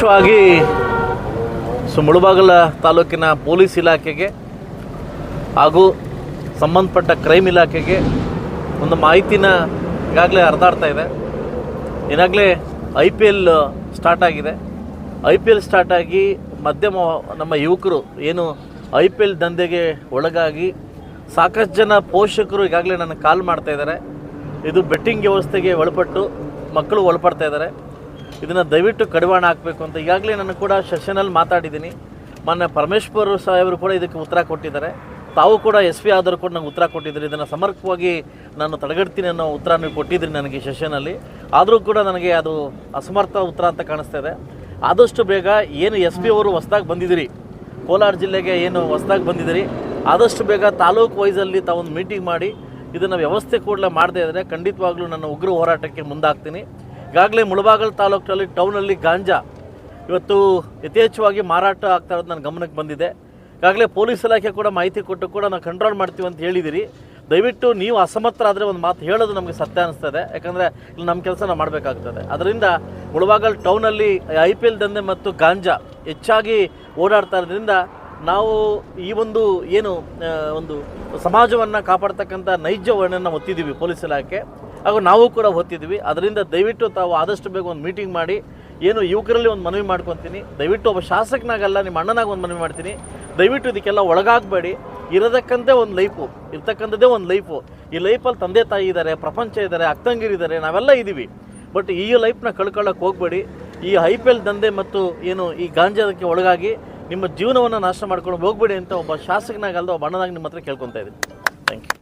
ವಿಶೇಷವಾಗಿ ಮುಳಬಾಗಿಲ ತಾಲೂಕಿನ ಪೊಲೀಸ್ ಇಲಾಖೆಗೆ ಹಾಗೂ ಸಂಬಂಧಪಟ್ಟ ಕ್ರೈಮ್ ಇಲಾಖೆಗೆ ಒಂದು ಮಾಹಿತಿನ ಈಗಾಗಲೇ ಹರಿದಾಡ್ತಾ ಇದೆ. ಈಗಾಗಲೇ IPL ಸ್ಟಾರ್ಟ್ ಆಗಿದೆ. IPL ಸ್ಟಾರ್ಟ್ ಆಗಿ ಮಧ್ಯಮ ನಮ್ಮ ಯುವಕರು ಏನು IPL ದಂಧೆಗೆ ಒಳಗಾಗಿ ಸಾಕಷ್ಟು ಜನ ಪೋಷಕರು ಈಗಾಗಲೇ ನನಗೆ ಕಾಲ್ ಮಾಡ್ತಾ ಇದ್ದಾರೆ. ಇದು ಬೆಟ್ಟಿಂಗ್ ವ್ಯವಸ್ಥೆಗೆ ಒಳಪಟ್ಟು ಮಕ್ಕಳು ಒಳಪಡ್ತಾ ಇದ್ದಾರೆ. ಇದನ್ನು ದಯವಿಟ್ಟು ಕಡಿವಾಣ ಹಾಕಬೇಕು ಅಂತ ಈಗಾಗಲೇ ನಾನು ಕೂಡ ಸೆಷನಲ್ಲಿ ಮಾತಾಡಿದ್ದೀನಿ. ಮೊನ್ನೆ ಪರಮೇಶ್ವರ್ ಸಾಹೇಬರು ಕೂಡ ಇದಕ್ಕೆ ಉತ್ತರ ಕೊಟ್ಟಿದ್ದಾರೆ. ತಾವು ಕೂಡ SP ಆದರೂ ಕೂಡ ನಂಗೆ ಉತ್ತರ ಕೊಟ್ಟಿದ್ದಾರೆ. ಇದನ್ನು ಸಮರ್ಪಕವಾಗಿ ನಾನು ತಡೆಗಟ್ತೀನಿ ಅನ್ನೋ ಉತ್ತರ ನೀವು ಕೊಟ್ಟಿದ್ರಿ ನನಗೆ ಈ ಸೆಷನಲ್ಲಿ. ಆದರೂ ಕೂಡ ನನಗೆ ಅದು ಅಸಮರ್ಥ ಉತ್ತರ ಅಂತ ಕಾಣಿಸ್ತಾ ಇದೆ. ಆದಷ್ಟು ಬೇಗ ಏನು SP ಅವರು ಹೊಸದಾಗಿ ಬಂದಿದ್ದೀರಿ, ಕೋಲಾರ ಜಿಲ್ಲೆಗೆ ಏನು ಹೊಸದಾಗಿ ಬಂದಿದ್ದೀರಿ, ಆದಷ್ಟು ಬೇಗ ತಾಲೂಕು ವೈಸಲ್ಲಿ ತಾವೊಂದು ಮೀಟಿಂಗ್ ಮಾಡಿ ಇದನ್ನು ವ್ಯವಸ್ಥೆ ಕೂಡಲೇ ಮಾಡದೇ ಇದ್ದರೆ ಖಂಡಿತವಾಗ್ಲೂ ನನ್ನ ಉಗ್ರ ಹೋರಾಟಕ್ಕೆ ಮುಂದಾಗ್ತೀನಿ. ಈಗಾಗಲೇ ಮುಳಬಾಗಿಲು ತಾಲೂಕಿನಲ್ಲಿ ಟೌನಲ್ಲಿ ಗಾಂಜಾ ಇವತ್ತು ಯಥೇಚ್ಛವಾಗಿ ಮಾರಾಟ ಆಗ್ತಾ ಇರೋದು ನನ್ನ ಗಮನಕ್ಕೆ ಬಂದಿದೆ. ಈಗಾಗಲೇ ಪೊಲೀಸ್ ಇಲಾಖೆ ಕೂಡ ಮಾಹಿತಿ ಕೊಟ್ಟು ಕೂಡ ನಾವು ಕಂಟ್ರೋಲ್ ಮಾಡ್ತೀವಿ ಅಂತ ಹೇಳಿದಿರಿ. ದಯವಿಟ್ಟು ನೀವು ಅಸಮರ್ಥರಾದರೆ ಒಂದು ಮಾತು ಹೇಳೋದು ನಮಗೆ ಸತ್ಯ ಅನ್ನಿಸ್ತದೆ. ಯಾಕಂದರೆ ಇಲ್ಲಿ ನಮ್ಮ ಕೆಲಸ ನಾವು ಮಾಡಬೇಕಾಗ್ತದೆ. ಅದರಿಂದ ಮುಳಬಾಗಿಲು ಟೌನಲ್ಲಿ IPL ದಂಧೆ ಮತ್ತು ಗಾಂಜಾ ಹೆಚ್ಚಾಗಿ ಓಡಾಡ್ತಾ ಇರೋದ್ರಿಂದ ನಾವು ಈ ಒಂದು ಏನು ಒಂದು ಸಮಾಜವನ್ನು ಕಾಪಾಡ್ತಕ್ಕಂಥ ನೈಜ ವರ್ಣನ ಒತ್ತಿದ್ದೀವಿ ಪೊಲೀಸ್ ಇಲಾಖೆ, ಹಾಗೂ ನಾವು ಕೂಡ ಹೊತ್ತಿದ್ದೀವಿ. ಅದರಿಂದ ದಯವಿಟ್ಟು ತಾವು ಆದಷ್ಟು ಬೇಗ ಒಂದು ಮೀಟಿಂಗ್ ಮಾಡಿ ಏನು ಯುವಕರಲ್ಲಿ ಒಂದು ಮನವಿ ಮಾಡ್ಕೊತೀನಿ. ದಯವಿಟ್ಟು ಒಬ್ಬ ಶಾಸಕನಾಗಲ್ಲ, ನಿಮ್ಮ ಅಣ್ಣನಾಗ ಒಂದು ಮನವಿ ಮಾಡ್ತೀನಿ. ದಯವಿಟ್ಟು ಇದಕ್ಕೆಲ್ಲ ಒಳಗಾಗಬೇಡಿ. ಇರೋದಕ್ಕಂತೆ ಒಂದು ಲೈಫು, ಇರ್ತಕ್ಕಂಥದ್ದೇ ಒಂದು ಲೈಫು. ಈ ಲೈಫಲ್ಲಿ ತಂದೆ ತಾಯಿ ಇದ್ದಾರೆ, ಪ್ರಪಂಚ ಇದ್ದಾರೆ, ಅಕ್ಕಂಗಿರಿದ್ದಾರೆ, ನಾವೆಲ್ಲ ಇದ್ದೀವಿ. ಬಟ್ ಈ ಲೈಫ್ನ ಕಳ್ಕೊಳ್ಳೋಕೆ ಹೋಗಬೇಡಿ. ಈ IPL ದಂಧೆ ಮತ್ತು ಏನು ಈ ಗಾಂಜಾದಕ್ಕೆ ಒಳಗಾಗಿ ನಿಮ್ಮ ಜೀವನವನ್ನು ನಾಶ ಮಾಡ್ಕೊಂಡು ಹೋಗಬೇಡಿ ಅಂತ ಒಬ್ಬ ಶಾಸಕನಾಗಲ್ದ ಒಬ್ಬ ಅಣ್ಣನಾಗಿ ನಿಮ್ಮ ಹತ್ರ ಕೇಳ್ಕೊತಾ ಇದ್ದೀನಿ. Thank you.